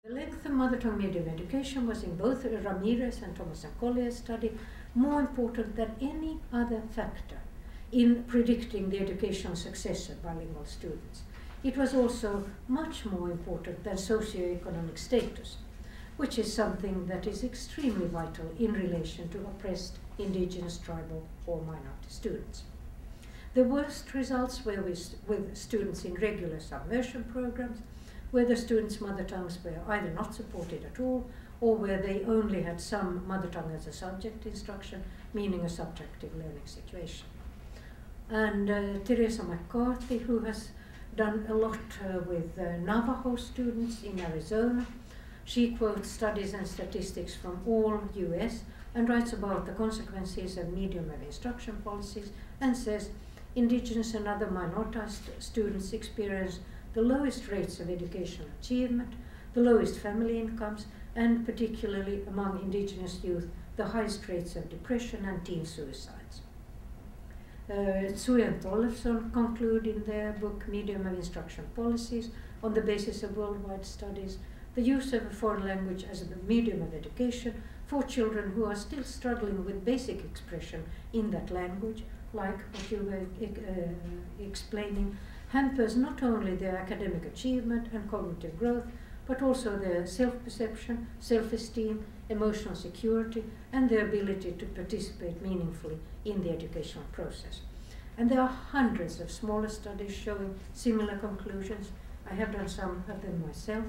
The length of mother tongue medium education was in both Ramirez and Thomas and Collier's study more important than any other factor in predicting the educational success of bilingual students. It was also much more important than socioeconomic status, which is something that is extremely vital in relation to oppressed indigenous, tribal or minority students. The worst results were with students in regular submersion programs, where the students' mother tongues were either not supported at all or where they only had some mother tongue as a subject instruction, meaning a subtractive learning situation. And Teresa McCarthy, who has done a lot with Navajo students in Arizona, she quotes studies and statistics from all US and writes about the consequences of medium of instruction policies and says, indigenous and other minoritized students experience the lowest rates of educational achievement, the lowest family incomes, and particularly among indigenous youth, the highest rates of depression and teen suicides. Tsui and Tollefson conclude in their book Medium of Instruction Policies on the basis of worldwide studies the use of a foreign language as a medium of education for children who are still struggling with basic expression in that language, like what you were explaining, hampers not only their academic achievement and cognitive growth, but also their self-perception, self-esteem, emotional security, and their ability to participate meaningfully in the educational process. And there are hundreds of smaller studies showing similar conclusions. I have done some of them myself,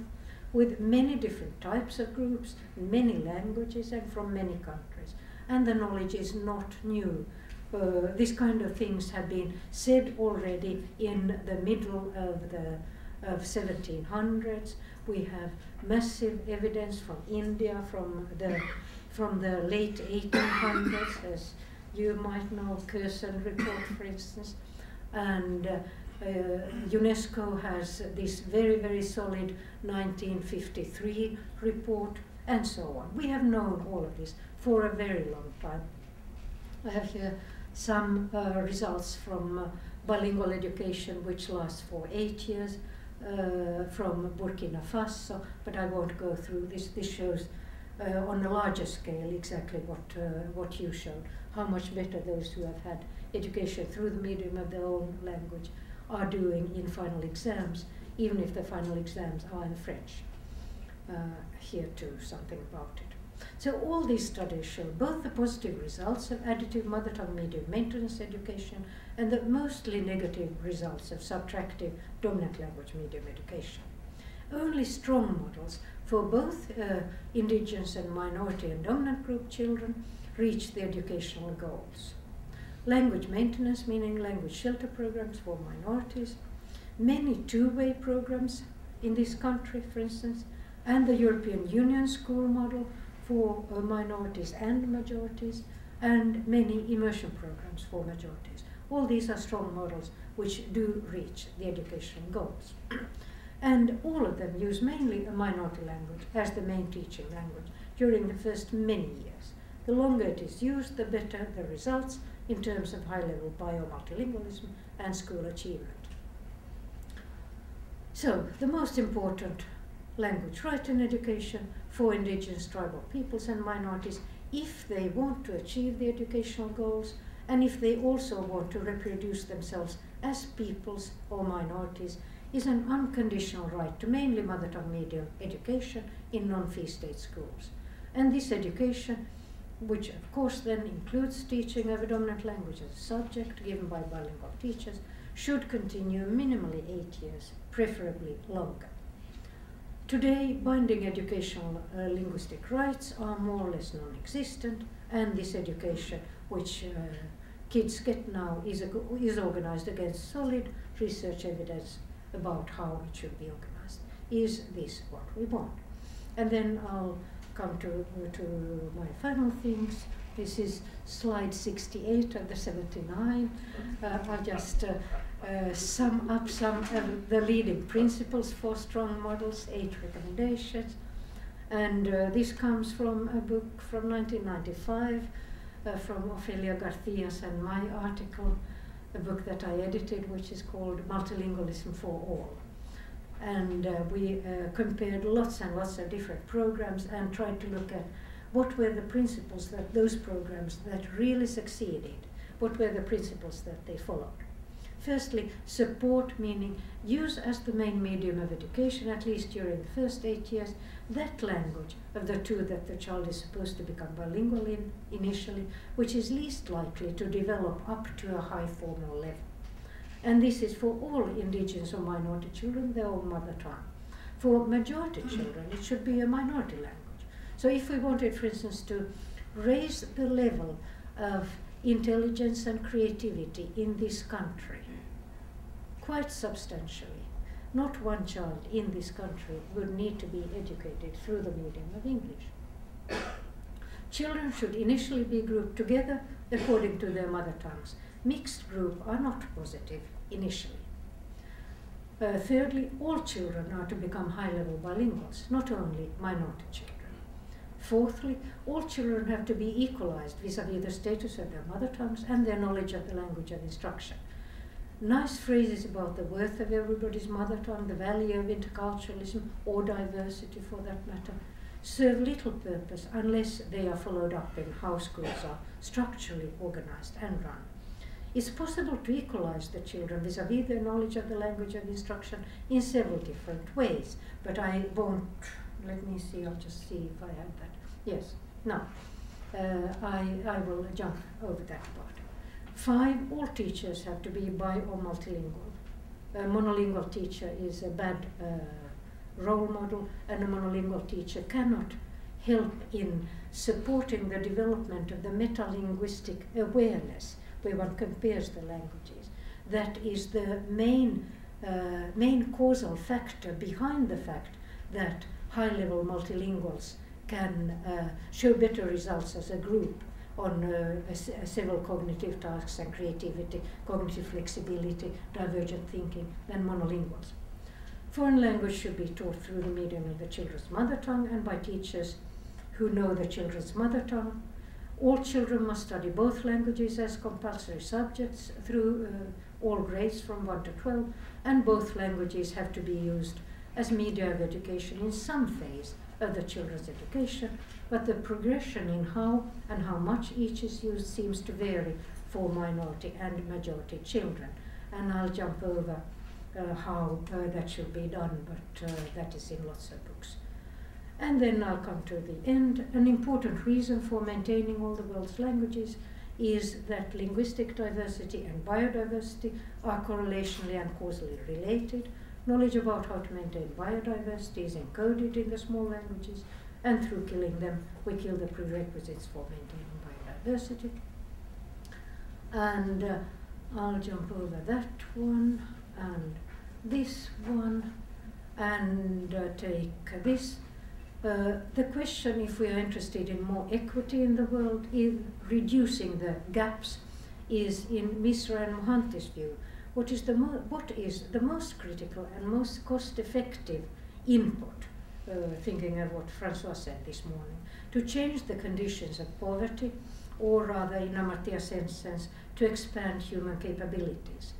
with many different types of groups, many languages, and from many countries. And the knowledge is not new. These kind of things have been said already in the middle of the 1700s. We have massive evidence from India, from the late 1800s, as you might know, Curzon report, for instance, and UNESCO has this very, very solid 1953 report, and so on. We have known all of this for a very long time. I have here some results from bilingual education, which lasts for 8 years, from Burkina Faso, but I won't go through this. This shows on a larger scale exactly what you showed, how much better those who have had education through the medium of their own language are doing in final exams, even if the final exams are in French. Here too, something about it. So all these studies show both the positive results of additive mother tongue medium maintenance education and the mostly negative results of subtractive dominant language medium education. Only strong models for both indigenous and minority and dominant group children reach the educational goals. Language maintenance, meaning language shelter programs for minorities, many two-way programs in this country, for instance, and the European Union school model for minorities and majorities, and many immersion programs for majorities. All these are strong models which do reach the educational goals. And all of them use mainly a minority language as the main teaching language during the first many years. The longer it is used, the better the results in terms of high-level bio-multilingualism and school achievement. So, the most important language right in education for indigenous tribal peoples and minorities, if they want to achieve the educational goals and if they also want to reproduce themselves as peoples or minorities, is an unconditional right to mainly mother tongue medium education in non-fee state schools. And this education, which of course then includes teaching of a dominant language as a subject given by bilingual teachers, should continue minimally 8 years, preferably longer. Today, binding educational linguistic rights are more or less non-existent, and this education, which kids get now, is organized against solid research evidence about how it should be organized. Is this what we want? And then I'll come to my final things. This is slide 68 of the 79. I just sum up some of the leading principles for strong models, 8 recommendations. And this comes from a book from 1995 from Ofelia Garcias and my article, a book that I edited, which is called Multilingualism for All. And we compared lots and lots of different programs and tried to look at what were the principles that those programs that really succeeded, what were the principles that they followed. Firstly, support, meaning use as the main medium of education, at least during the first 8 years, that language of the two that the child is supposed to become bilingual in initially, which is least likely to develop up to a high formal level. And this is for all indigenous or minority children, their own mother tongue. For majority children, it should be a minority language. So if we wanted, for instance, to raise the level of intelligence and creativity in this country quite substantially, not one child in this country would need to be educated through the medium of English. Children should initially be grouped together according to their mother tongues. Mixed groups are not positive initially. Thirdly, all children are to become high-level bilinguals, not only minority children. Fourthly, all children have to be equalized vis-à-vis the status of their mother tongues and their knowledge of the language of instruction. Nice phrases about the worth of everybody's mother tongue, the value of interculturalism or diversity for that matter, serve little purpose unless they are followed up in how schools are structurally organized and run. It's possible to equalize the children vis-à-vis their knowledge of the language of instruction in several different ways, but I won't, let me see, I'll just see if I have that. Yes, no, I will jump over that part. 5, all teachers have to be bi or multilingual. A monolingual teacher is a bad role model, and a monolingual teacher cannot help in supporting the development of the metalinguistic awareness where one compares the languages. That is the main causal factor behind the fact that high-level multilinguals can show better results as a group on several cognitive tasks and creativity, cognitive flexibility, divergent thinking than monolinguals. Foreign language should be taught through the medium of the children's mother tongue and by teachers who know the children's mother tongue. All children must study both languages as compulsory subjects through all grades from 1 to 12, and both languages have to be used as media of education in some phase of the children's education, but the progression in how and how much each is used seems to vary for minority and majority children. And I'll jump over how that should be done, but that is in lots of books. And then I'll come to the end. An important reason for maintaining all the world's languages is that linguistic diversity and biodiversity are correlationally and causally related. Knowledge about how to maintain biodiversity is encoded in the small languages, and through killing them, we kill the prerequisites for maintaining biodiversity. And I'll jump over that one and this one and take this. The question, if we are interested in more equity in the world, in reducing the gaps, is in Misra and Mohanty's view. What is the most critical and most cost-effective input, thinking of what Francois said this morning, to change the conditions of poverty, or rather, in Amartya Sen's sense, to expand human capabilities?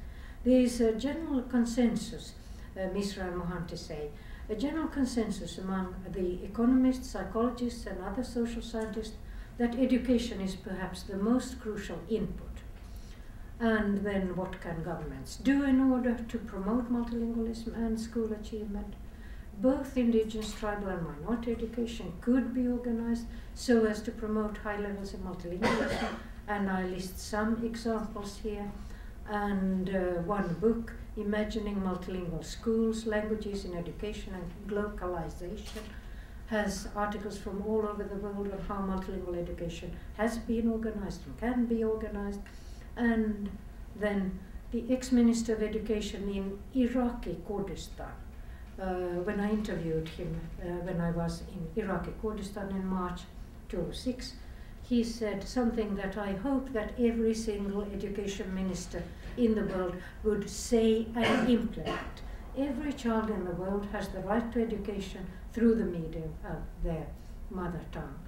There is a general consensus, Misra and Mohanty say, a general consensus among the economists, psychologists, and other social scientists that education is perhaps the most crucial input. And then what can governments do in order to promote multilingualism and school achievement? Both indigenous, tribal, and minority education could be organized so as to promote high levels of multilingualism, and I list some examples here. And one book, Imagining Multilingual Schools, Languages in Education and Globalization, has articles from all over the world on how multilingual education has been organized and can be organized. And then the ex-minister of education in Iraqi Kurdistan, when I interviewed him when I was in Iraqi Kurdistan in March 2006, he said something that I hope that every single education minister in the world would say and implement. Every child in the world has the right to education through the medium of their mother tongue.